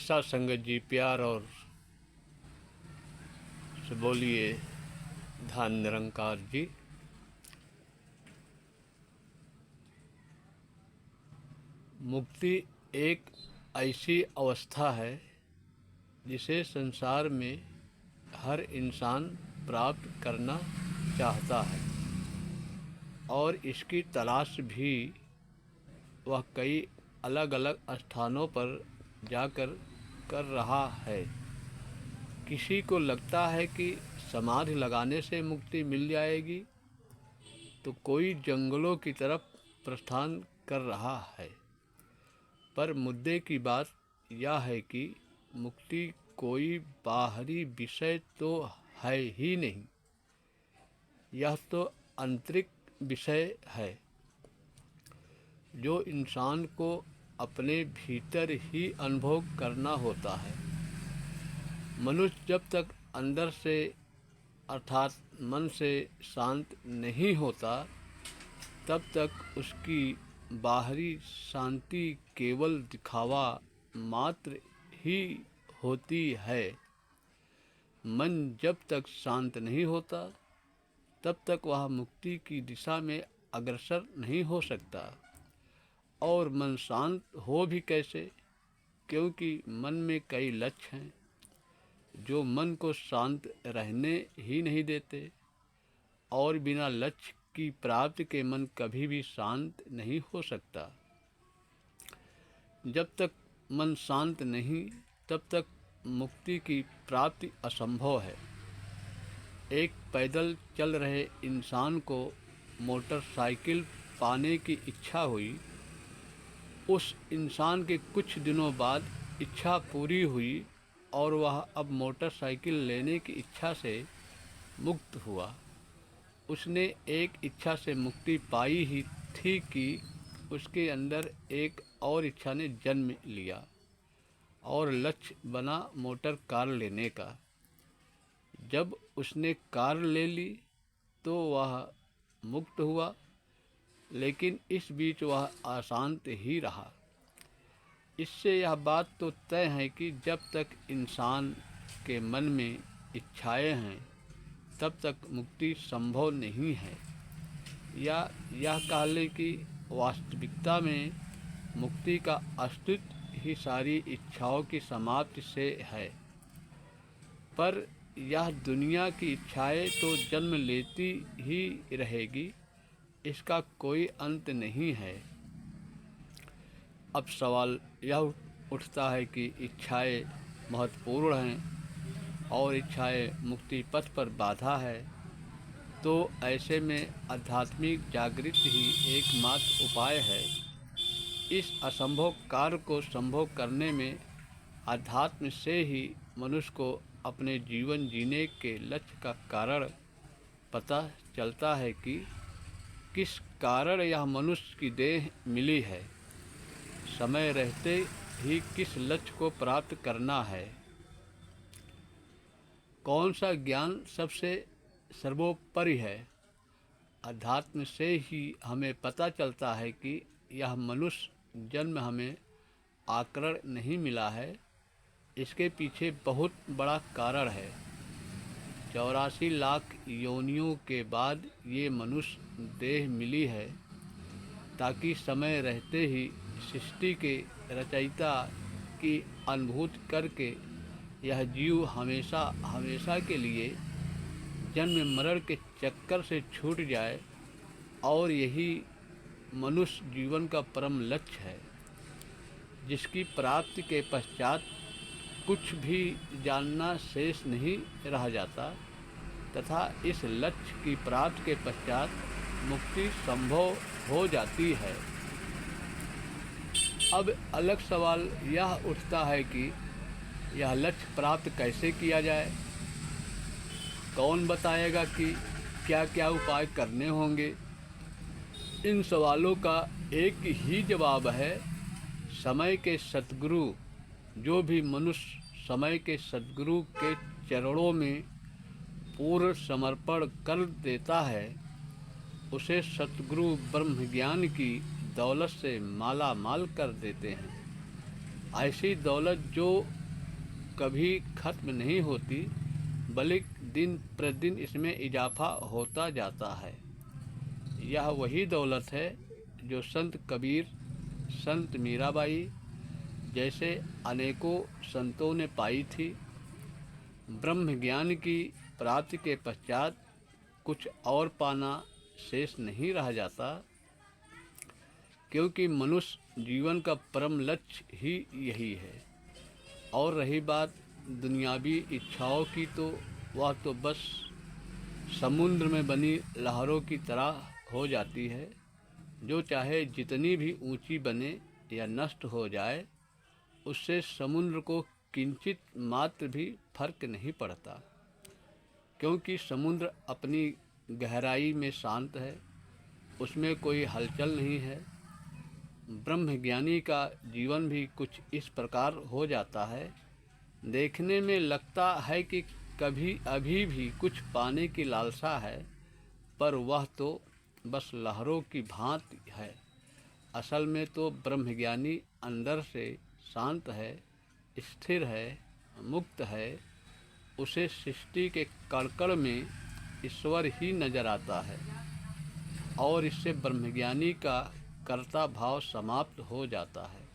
ऐसा संगत जी प्यार और से बोलिए ध्यान निरंकार जी। मुक्ति एक ऐसी अवस्था है जिसे संसार में हर इंसान प्राप्त करना चाहता है और इसकी तलाश भी वह कई अलग अलग स्थानों पर जाकर कर रहा है। किसी को लगता है कि समाधि लगाने से मुक्ति मिल जाएगी, तो कोई जंगलों की तरफ प्रस्थान कर रहा है। पर मुद्दे की बात यह है कि मुक्ति कोई बाहरी विषय तो है ही नहीं, यह तो आंतरिक विषय है जो इंसान को अपने भीतर ही अनुभव करना होता है। मनुष्य जब तक अंदर से अर्थात मन से शांत नहीं होता, तब तक उसकी बाहरी शांति केवल दिखावा मात्र ही होती है। मन जब तक शांत नहीं होता, तब तक वह मुक्ति की दिशा में अग्रसर नहीं हो सकता। और मन शांत हो भी कैसे, क्योंकि मन में कई लक्ष्य हैं जो मन को शांत रहने ही नहीं देते, और बिना लक्ष्य की प्राप्ति के मन कभी भी शांत नहीं हो सकता। जब तक मन शांत नहीं, तब तक मुक्ति की प्राप्ति असंभव है। एक पैदल चल रहे इंसान को मोटरसाइकिल पाने की इच्छा हुई। उस इंसान के कुछ दिनों बाद इच्छा पूरी हुई और वह अब मोटरसाइकिल लेने की इच्छा से मुक्त हुआ। उसने एक इच्छा से मुक्ति पाई ही थी कि उसके अंदर एक और इच्छा ने जन्म लिया और लक्ष्य बना मोटर कार लेने का। जब उसने कार ले ली तो वह मुक्त हुआ, लेकिन इस बीच वह अशांत ही रहा। इससे यह बात तो तय है कि जब तक इंसान के मन में इच्छाएं हैं, तब तक मुक्ति संभव नहीं है। या यह कह लें कि वास्तविकता में मुक्ति का अस्तित्व ही सारी इच्छाओं की समाप्ति से है। पर यह दुनिया की इच्छाएं तो जन्म लेती ही रहेगी, इसका कोई अंत नहीं है। अब सवाल यह उठता है कि इच्छाएं महत्वपूर्ण हैं और इच्छाएं मुक्ति पथ पर बाधा है, तो ऐसे में आध्यात्मिक जागृति ही एकमात्र उपाय है। इस असंभव कार्य को संभव करने में आध्यात्म से ही मनुष्य को अपने जीवन जीने के लक्ष्य का कारण पता चलता है कि किस कारण यह मनुष्य की देह मिली है, समय रहते ही किस लक्ष्य को प्राप्त करना है, कौन सा ज्ञान सबसे सर्वोपरि है। अध्यात्म से ही हमें पता चलता है कि यह मनुष्य जन्म हमें आकरण नहीं मिला है, इसके पीछे बहुत बड़ा कारण है। 84 लाख योनियों के बाद ये मनुष्य देह मिली है, ताकि समय रहते ही सृष्टि के रचयिता की अनुभूति करके यह जीव हमेशा हमेशा के लिए जन्म मरण के चक्कर से छूट जाए। और यही मनुष्य जीवन का परम लक्ष्य है, जिसकी प्राप्ति के पश्चात कुछ भी जानना शेष नहीं रह जाता, तथा इस लक्ष्य की प्राप्ति के पश्चात मुक्ति संभव हो जाती है। अब अलग सवाल यह उठता है कि यह लक्ष्य प्राप्त कैसे किया जाए। कौन बताएगा कि क्या क्या उपाय करने होंगे। इन सवालों का एक ही जवाब है, समय के सद्गुरु। जो भी मनुष्य समय के सद्गुरु के चरणों में पूर्ण समर्पण कर देता है, उसे सतगुरु ब्रह्म ज्ञान की दौलत से माला माल कर देते हैं। ऐसी दौलत जो कभी खत्म नहीं होती, बल्कि दिन प्रतिदिन इसमें इजाफा होता जाता है। यह वही दौलत है जो संत कबीर, संत मीराबाई जैसे अनेकों संतों ने पाई थी। ब्रह्म ज्ञान की प्राप्ति के पश्चात कुछ और पाना शेष नहीं रह जाता, क्योंकि मनुष्य जीवन का परम लक्ष्य ही यही है। और रही बात दुनियावी इच्छाओं की, तो वह तो बस समुद्र में बनी लहरों की तरह हो जाती है, जो चाहे जितनी भी ऊंची बने या नष्ट हो जाए, उससे समुद्र को किंचित मात्र भी फर्क नहीं पड़ता, क्योंकि समुद्र अपनी गहराई में शांत है, उसमें कोई हलचल नहीं है। ब्रह्मज्ञानी का जीवन भी कुछ इस प्रकार हो जाता है। देखने में लगता है कि कभी अभी भी कुछ पाने की लालसा है, पर वह तो बस लहरों की भांति है। असल में तो ब्रह्मज्ञानी अंदर से शांत है, स्थिर है, मुक्त है। उसे सृष्टि के कण में ईश्वर ही नजर आता है, और इससे ब्रह्मज्ञानी का कर्ता भाव समाप्त हो जाता है।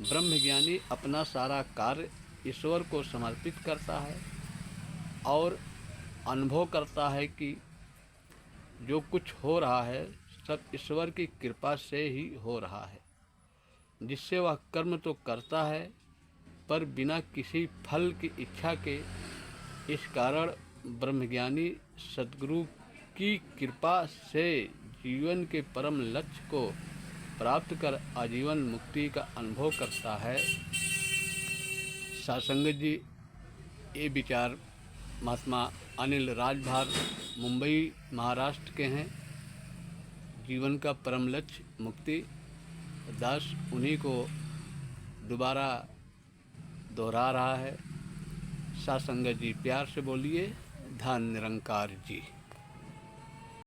ब्रह्मज्ञानी अपना सारा कार्य ईश्वर को समर्पित करता है और अनुभव करता है कि जो कुछ हो रहा है सब ईश्वर की कृपा से ही हो रहा है, जिससे वह कर्म तो करता है पर बिना किसी फल की इच्छा के। इस कारण ब्रह्मज्ञानी सद्गुरु की कृपा से जीवन के परम लक्ष्य को प्राप्त कर आजीवन मुक्ति का अनुभव करता है। सासंगत जी, ये विचार महात्मा अनिल राजभार मुंबई महाराष्ट्र के हैं। जीवन का परम लक्ष्य मुक्ति, दास उन्हीं को दोबारा दोहरा रहा है। सासंगत जी प्यार से बोलिए, धन निरंकार जी।